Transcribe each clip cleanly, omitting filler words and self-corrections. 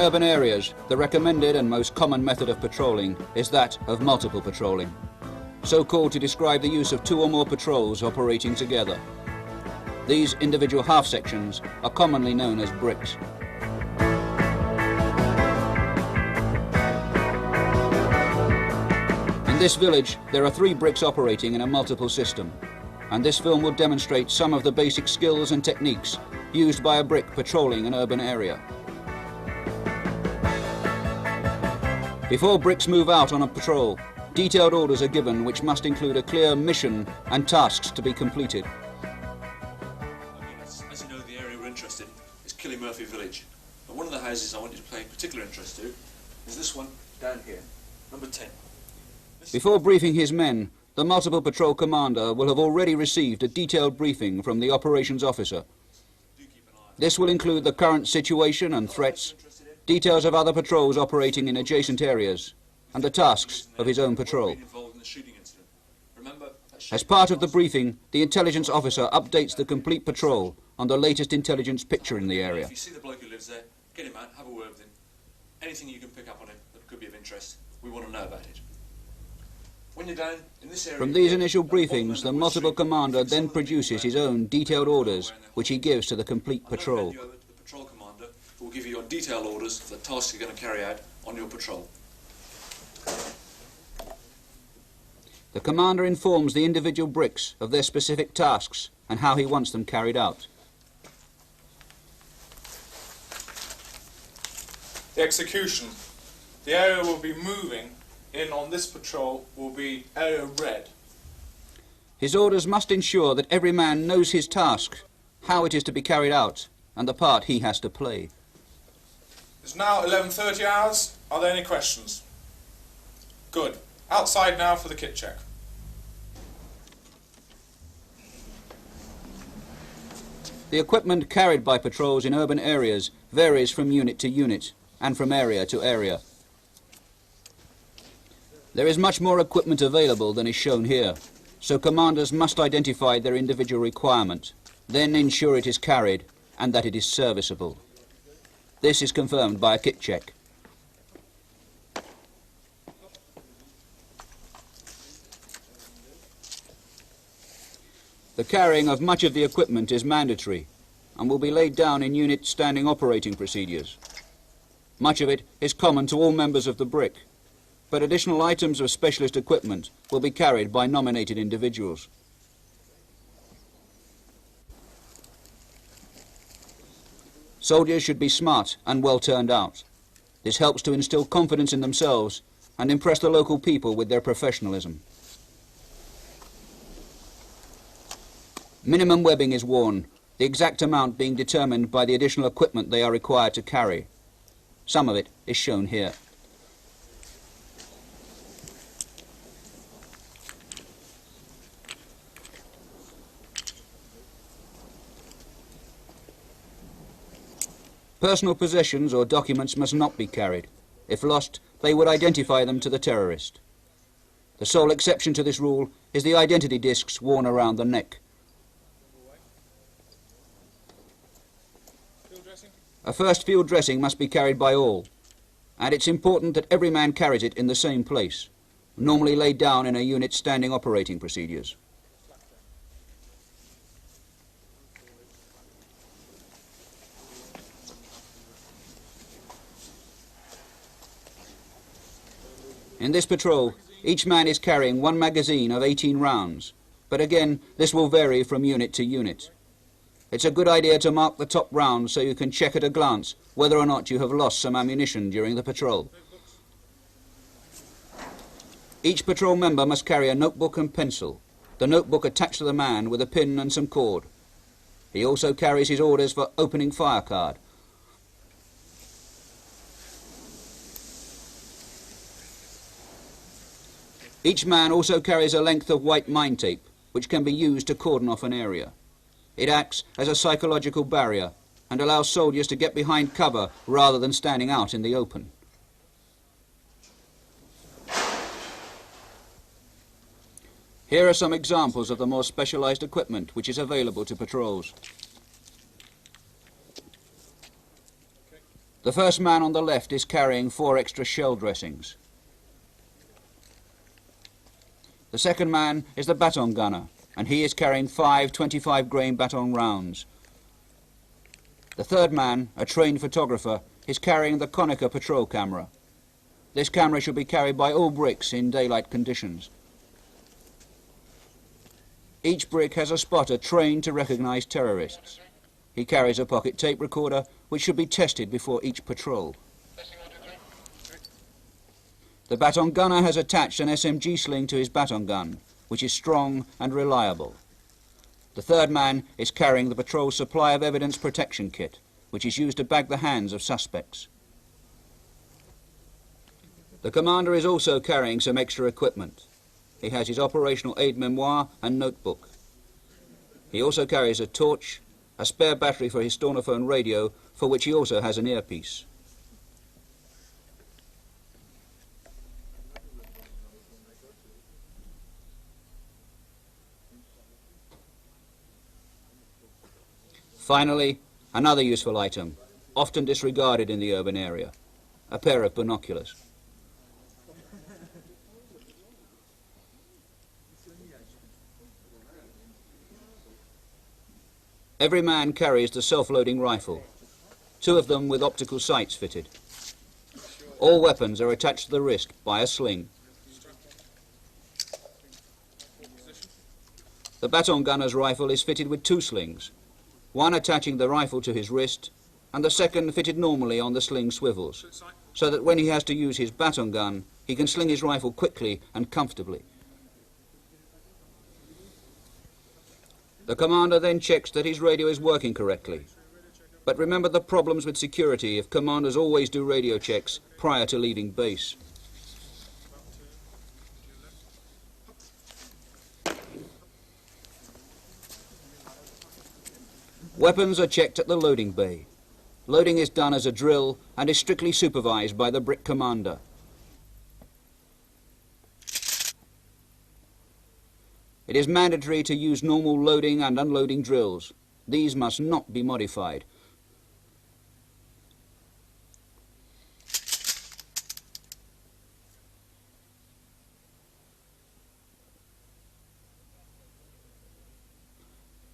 urban areas, the recommended and most common method of patrolling is that of multiple patrolling, so called to describe the use of 2 or more patrols operating together. These individual half sections are commonly known as bricks. In this village, there are 3 bricks operating in a multiple system, and this film will demonstrate some of the basic skills and techniques used by a brick patrolling an urban area. Before bricks move out on a patrol, detailed orders are given which must include a clear mission and tasks to be completed. As you know, the area we're interested in is Killymurphy Village. And one of the houses I want you to pay particular interest to is this one down here, number 10. Before briefing his men, the multiple patrol commander will have already received a detailed briefing from the operations officer. This will include the current situation and threats, details of other patrols operating in adjacent areas, and the tasks of his own patrol. As part of the briefing, the intelligence officer updates the complete patrol on the latest intelligence picture in the area. If you see the bloke who lives there, get him out, have a word with him. Anything you can pick up on him that could be of interest, we want to know about it. When you're down in this area, from these initial briefings, the multiple commander then produces his own detailed orders, which he gives to the complete patrol. The patrol commander will give you your detailed orders for the tasks you're going to carry out on your patrol. The commander informs the individual bricks of their specific tasks and how he wants them carried out. The execution. The area we'll be moving in on this patrol will be area red. His orders must ensure that every man knows his task, how it is to be carried out, and the part he has to play. It's now 11:30 hours. Are there any questions? Good. Outside now for the kit check. The equipment carried by patrols in urban areas varies from unit to unit and from area to area. There is much more equipment available than is shown here, so commanders must identify their individual requirement, then ensure it is carried and that it is serviceable. This is confirmed by a kit check. The carrying of much of the equipment is mandatory and will be laid down in unit standing operating procedures. Much of it is common to all members of the brick, but additional items of specialist equipment will be carried by nominated individuals. Soldiers should be smart and well turned out. This helps to instill confidence in themselves and impress the local people with their professionalism. Minimum webbing is worn, the exact amount being determined by the additional equipment they are required to carry. Some of it is shown here. Personal possessions or documents must not be carried. If lost, they would identify them to the terrorist. The sole exception to this rule is the identity discs worn around the neck. A first field dressing must be carried by all, and it's important that every man carries it in the same place, normally laid down in a unit standing operating procedures. In this patrol, each man is carrying 1 magazine of 18 rounds, but again, this will vary from unit to unit. It's a good idea to mark the top round so you can check at a glance whether or not you have lost some ammunition during the patrol. Each patrol member must carry a notebook and pencil, the notebook attached to the man with a pin and some cord. He also carries his orders for opening fire card. Each man also carries a length of white mine tape, which can be used to cordon off an area. It acts as a psychological barrier and allows soldiers to get behind cover rather than standing out in the open. Here are some examples of the more specialized equipment which is available to patrols. The first man on the left is carrying 4 extra shell dressings. The second man is the baton gunner, and he is carrying 5 25-grain baton rounds. The third man, a trained photographer, is carrying the Konica patrol camera. This camera should be carried by all bricks in daylight conditions. Each brick has a spotter trained to recognize terrorists. He carries a pocket tape recorder, which should be tested before each patrol. The baton gunner has attached an SMG sling to his baton gun, which is strong and reliable. The third man is carrying the patrol's supply of evidence protection kit, which is used to bag the hands of suspects. The commander is also carrying some extra equipment. He has his operational aid memoir and notebook. He also carries a torch, a spare battery for his Stornophone radio, for which he also has an earpiece. Finally, another useful item, often disregarded in the urban area, a pair of binoculars. Every man carries the self-loading rifle, 2 of them with optical sights fitted. All weapons are attached to the wrist by a sling. The baton gunner's rifle is fitted with 2 slings, one attaching the rifle to his wrist and the second fitted normally on the sling swivels, so that when he has to use his baton gun, he can sling his rifle quickly and comfortably. The commander then checks that his radio is working correctly. But remember the problems with security if commanders always do radio checks prior to leaving base. Weapons are checked at the loading bay. Loading is done as a drill and is strictly supervised by the brick commander. It is mandatory to use normal loading and unloading drills. These must not be modified.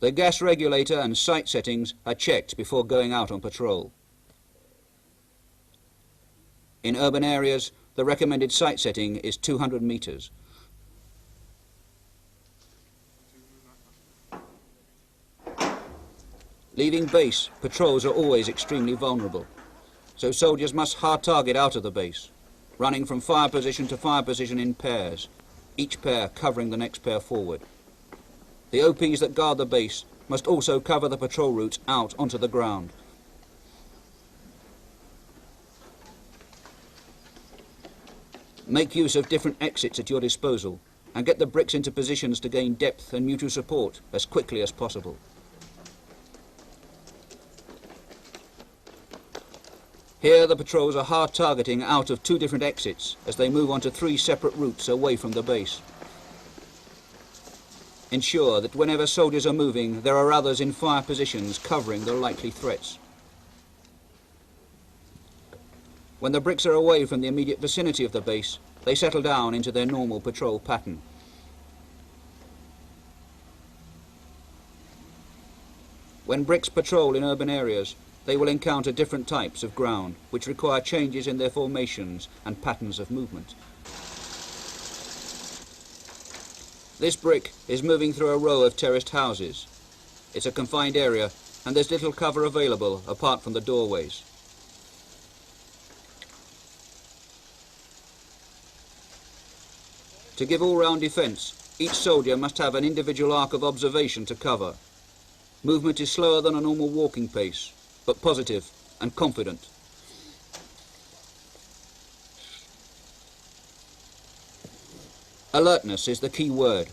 The gas regulator and sight settings are checked before going out on patrol. In urban areas, the recommended sight setting is 200 meters. Leaving base, patrols are always extremely vulnerable, so soldiers must hard target out of the base, running from fire position to fire position in pairs, each pair covering the next pair forward. The OPs that guard the base must also cover the patrol routes out onto the ground. Make use of different exits at your disposal and get the bricks into positions to gain depth and mutual support as quickly as possible. Here the patrols are hard targeting out of 2 different exits as they move onto 3 separate routes away from the base. Ensure that whenever soldiers are moving, there are others in fire positions covering the likely threats. When the bricks are away from the immediate vicinity of the base, they settle down into their normal patrol pattern. When bricks patrol in urban areas, they will encounter different types of ground, which require changes in their formations and patterns of movement. This brick is moving through a row of terraced houses. It's a confined area, and there's little cover available apart from the doorways. To give all-round defence, each soldier must have an individual arc of observation to cover. Movement is slower than a normal walking pace, but positive and confident. Alertness is the key word,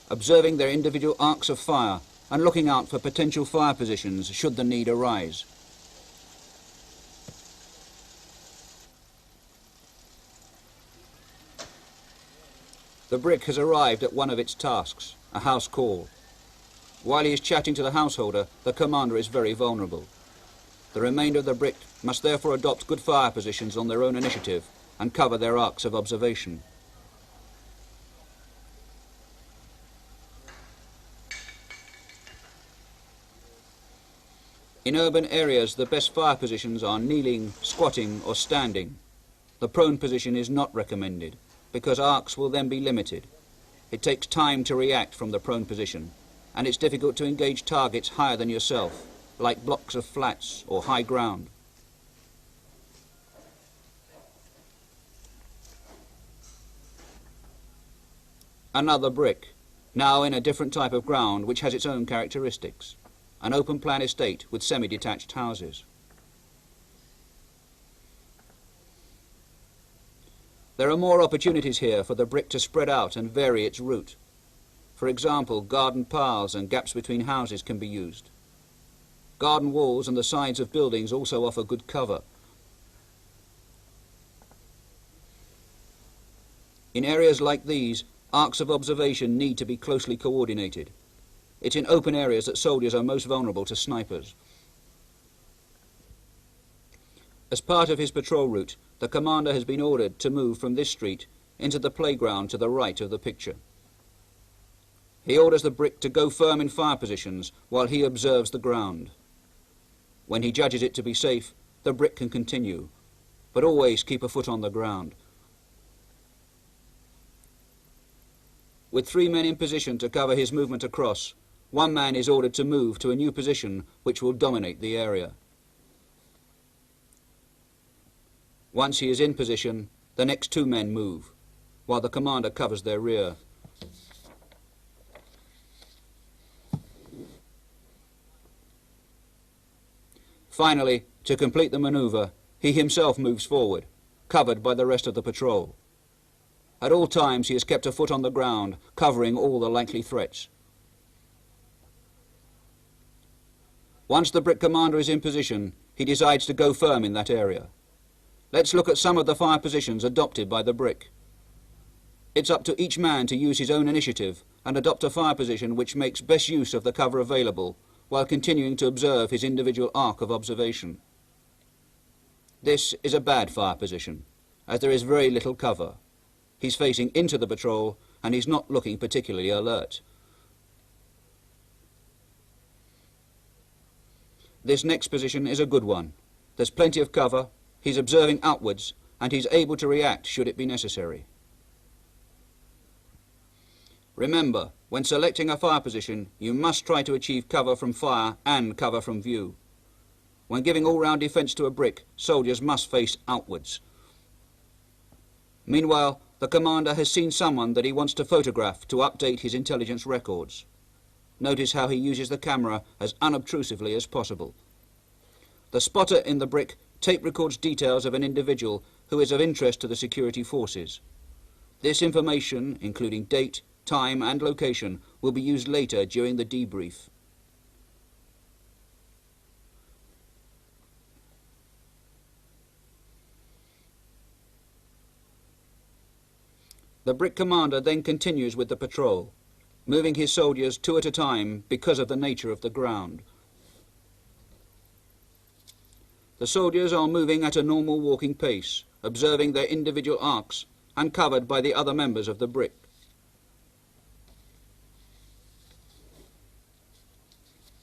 observing their individual arcs of fire and looking out for potential fire positions should the need arise. The brick has arrived at one of its tasks, a house call. While he is chatting to the householder, the commander is very vulnerable. The remainder of the brick must therefore adopt good fire positions on their own initiative and cover their arcs of observation. In urban areas, the best fire positions are kneeling, squatting or standing. The prone position is not recommended because arcs will then be limited. It takes time to react from the prone position, and it's difficult to engage targets higher than yourself, like blocks of flats or high ground. Another brick, now in a different type of ground which has its own characteristics. An open plan estate with semi-detached houses. There are more opportunities here for the brick to spread out and vary its route. For example, garden paths and gaps between houses can be used. Garden walls and the sides of buildings also offer good cover. In areas like these, arcs of observation need to be closely coordinated. It's in open areas that soldiers are most vulnerable to snipers. As part of his patrol route, the commander has been ordered to move from this street into the playground to the right of the picture. He orders the brick to go firm in fire positions while he observes the ground. When he judges it to be safe, the brick can continue, but always keep a foot on the ground. With 3 men in position to cover his movement across, 1 man is ordered to move to a new position which will dominate the area. Once he is in position, the next 2 men move, while the commander covers their rear. Finally, to complete the maneuver, he himself moves forward, covered by the rest of the patrol. At all times he has kept a foot on the ground, covering all the likely threats. Once the brick commander is in position, he decides to go firm in that area. Let's look at some of the fire positions adopted by the brick. It's up to each man to use his own initiative and adopt a fire position which makes best use of the cover available, while continuing to observe his individual arc of observation. This is a bad fire position, as there is very little cover. He's facing into the patrol and he's not looking particularly alert. This next position is a good one. There's plenty of cover, he's observing outwards, and he's able to react should it be necessary. Remember, when selecting a fire position, you must try to achieve cover from fire and cover from view. When giving all-round defence to a brick, soldiers must face outwards. Meanwhile, the commander has seen someone that he wants to photograph to update his intelligence records. Notice how he uses the camera as unobtrusively as possible. The spotter in the brick tape records details of an individual who is of interest to the security forces. This information, including date, time and location, will be used later during the debrief. The brick commander then continues with the patrol, moving his soldiers 2 at a time because of the nature of the ground. The soldiers are moving at a normal walking pace, observing their individual arcs and covered by the other members of the brick.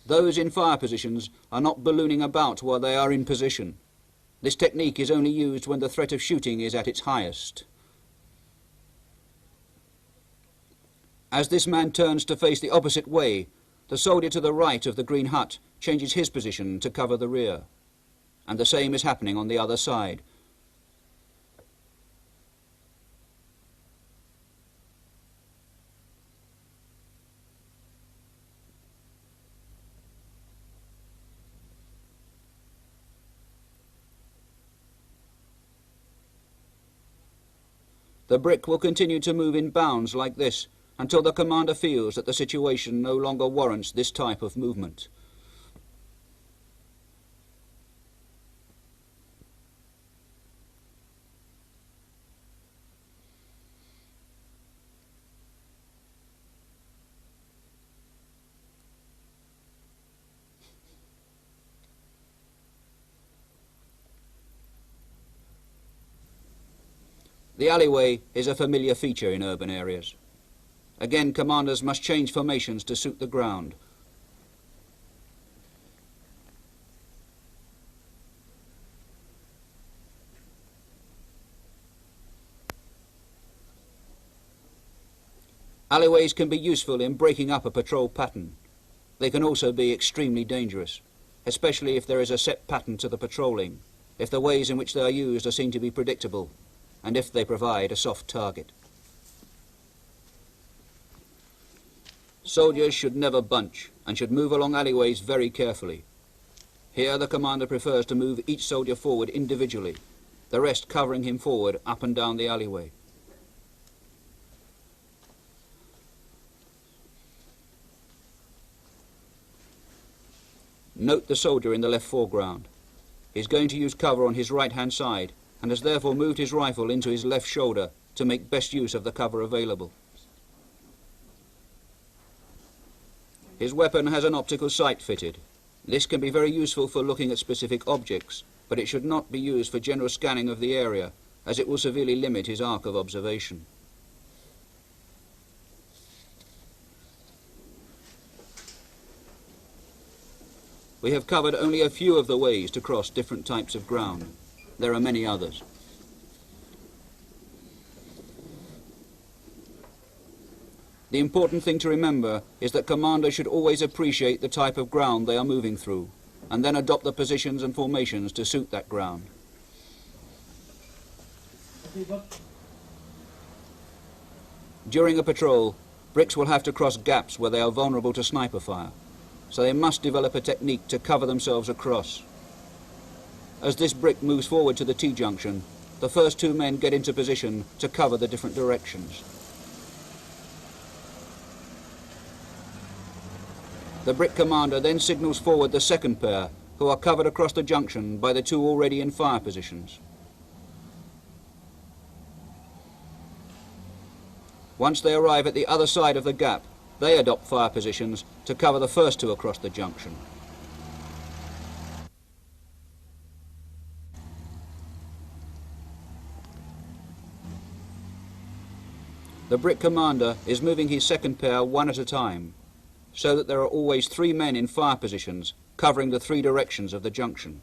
Those in fire positions are not ballooning about while they are in position. This technique is only used when the threat of shooting is at its highest. As this man turns to face the opposite way, the soldier to the right of the green hut changes his position to cover the rear. And the same is happening on the other side. The brick will continue to move in bounds like this until the commander feels that the situation no longer warrants this type of movement. The alleyway is a familiar feature in urban areas. Again, commanders must change formations to suit the ground. Alleyways can be useful in breaking up a patrol pattern. They can also be extremely dangerous, especially if there is a set pattern to the patrolling, if the ways in which they are used are seen to be predictable, and if they provide a soft target. Soldiers should never bunch and should move along alleyways very carefully. Here the commander prefers to move each soldier forward individually, the rest covering him forward up and down the alleyway. Note the soldier in the left foreground. He is going to use cover on his right-hand side and has therefore moved his rifle into his left shoulder to make best use of the cover available. His weapon has an optical sight fitted. This can be very useful for looking at specific objects, but it should not be used for general scanning of the area, as it will severely limit his arc of observation. We have covered only a few of the ways to cross different types of ground. There are many others. The important thing to remember is that commanders should always appreciate the type of ground they are moving through, and then adopt the positions and formations to suit that ground. During a patrol, bricks will have to cross gaps where they are vulnerable to sniper fire, so they must develop a technique to cover themselves across. As this brick moves forward to the T-junction, the first two men get into position to cover the different directions. The brick commander then signals forward the second pair, who are covered across the junction by the two already in fire positions. Once they arrive at the other side of the gap, they adopt fire positions to cover the first two across the junction. The brick commander is moving his second pair one at a time, so that there are always three men in fire positions covering the three directions of the junction.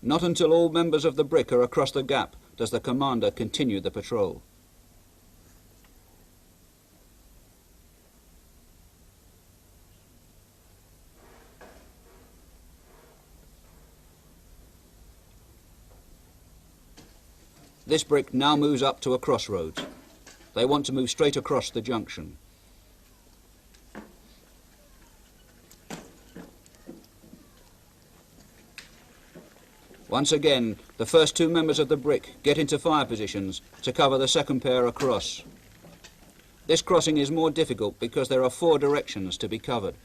Not until all members of the brick are across the gap does the commander continue the patrol. This brick now moves up to a crossroads. They want to move straight across the junction. Once again, the first two members of the brick get into fire positions to cover the second pair across. This crossing is more difficult because there are four directions to be covered.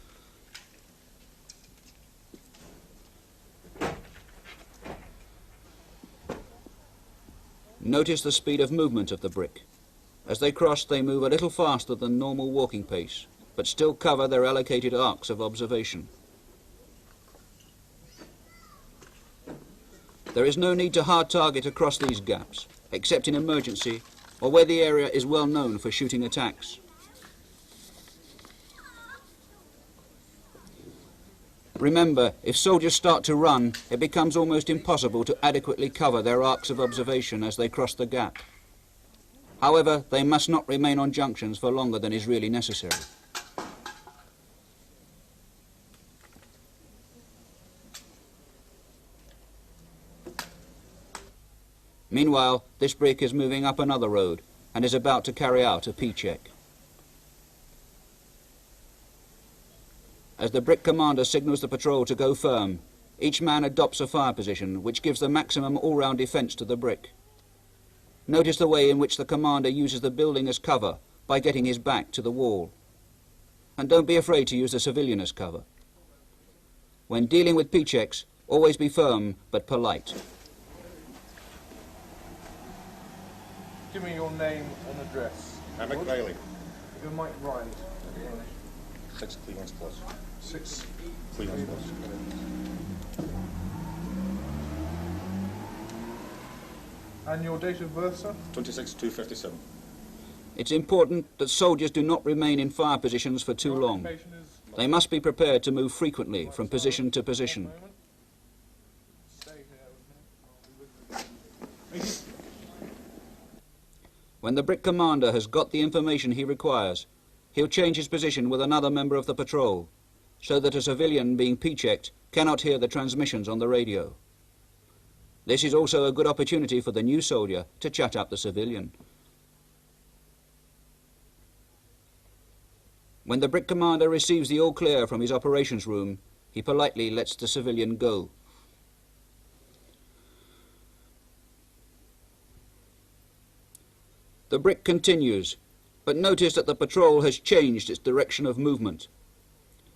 Notice the speed of movement of the brick. As they cross, they move a little faster than normal walking pace, but still cover their allocated arcs of observation. There is no need to hard target across these gaps, except in emergency or where the area is well known for shooting attacks. Remember, if soldiers start to run, it becomes almost impossible to adequately cover their arcs of observation as they cross the gap. However, they must not remain on junctions for longer than is really necessary. Meanwhile, this brick is moving up another road and is about to carry out a P-check. As the brick commander signals the patrol to go firm, each man adopts a fire position which gives the maximum all-round defence to the brick. Notice the way in which the commander uses the building as cover by getting his back to the wall. And don't be afraid to use the civilian as cover. When dealing with P-checks, always be firm but polite. Give me your name and address. Emmett Riley. You're Mike Riley. 6 Cleveland's plus. 6. Cleveland's plus. And your date of birth, sir? 26/2/57. It's important that soldiers do not remain in fire positions for too Your long. occupation is... They must be prepared to move frequently from position to position. Stay here with me. When the Brick Commander has got the information he requires, he'll change his position with another member of the patrol, so that a civilian being P-checked cannot hear the transmissions on the radio. This is also a good opportunity for the new soldier to chat up the civilian. When the Brick Commander receives the all-clear from his operations room, he politely lets the civilian go. The Brick continues, but notice that the patrol has changed its direction of movement.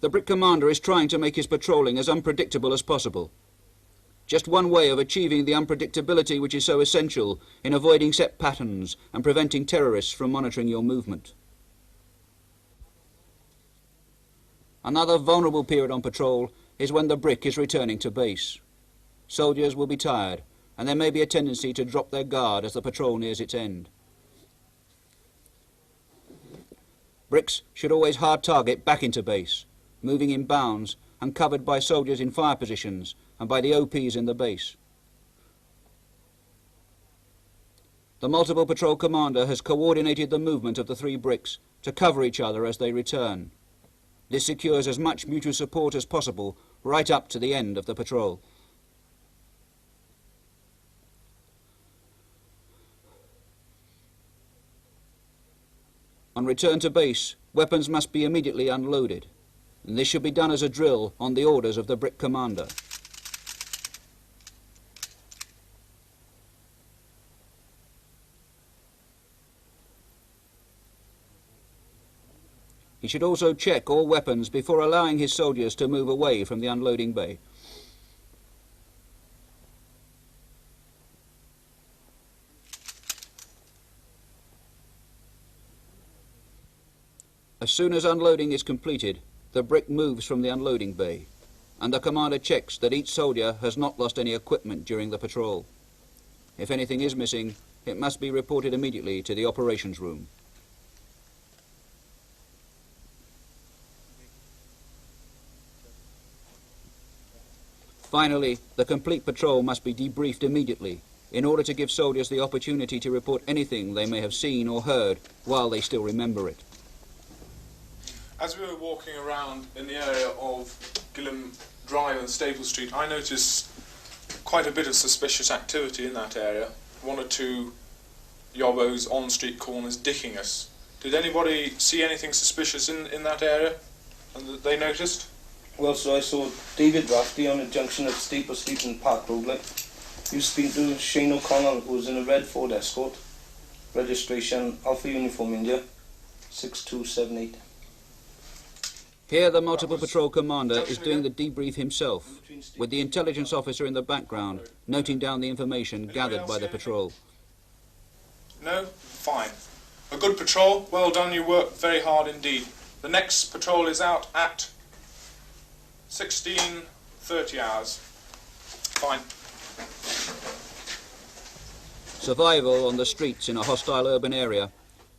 The Brick Commander is trying to make his patrolling as unpredictable as possible. Just one way of achieving the unpredictability which is so essential in avoiding set patterns and preventing terrorists from monitoring your movement. Another vulnerable period on patrol is when the Brick is returning to base. Soldiers will be tired, and there may be a tendency to drop their guard as the patrol nears its end. Bricks should always hard target back into base, moving in bounds and covered by soldiers in fire positions and by the OPs in the base. The multiple patrol commander has coordinated the movement of the 3 bricks to cover each other as they return. This secures as much mutual support as possible right up to the end of the patrol. On return to base, weapons must be immediately unloaded, and this should be done as a drill on the orders of the Brick Commander. He should also check all weapons before allowing his soldiers to move away from the unloading bay. As soon as unloading is completed, the Brick moves from the unloading bay, and the commander checks that each soldier has not lost any equipment during the patrol. If anything is missing, it must be reported immediately to the operations room. Finally, the complete patrol must be debriefed immediately in order to give soldiers the opportunity to report anything they may have seen or heard while they still remember it. As we were walking around in the area of Gilham Drive and Staple Street, I noticed quite a bit of suspicious activity in that area. 1 or 2 yobbos on street corners dicking us. Did anybody see anything suspicious in that area and that they noticed? Well, so I saw David Rafferty on the junction of Staple Street and Park Road. He was speaking to Shane O'Connell, who was in a red Ford Escort. Registration Alpha Uniform India 6278. Here the multiple patrol commander is doing the debrief himself, with the intelligence officer in the background noting down the information gathered by the patrol. No? Fine. A good patrol. Well done, you worked very hard indeed. The next patrol is out at 16:30 hours. Fine. Survival on the streets in a hostile urban area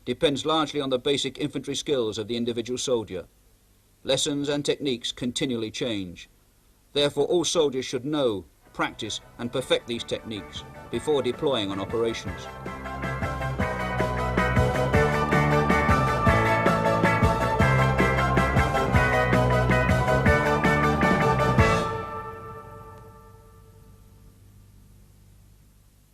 depends largely on the basic infantry skills of the individual soldier. Lessons and techniques continually change. Therefore, all soldiers should know, practice and perfect these techniques before deploying on operations.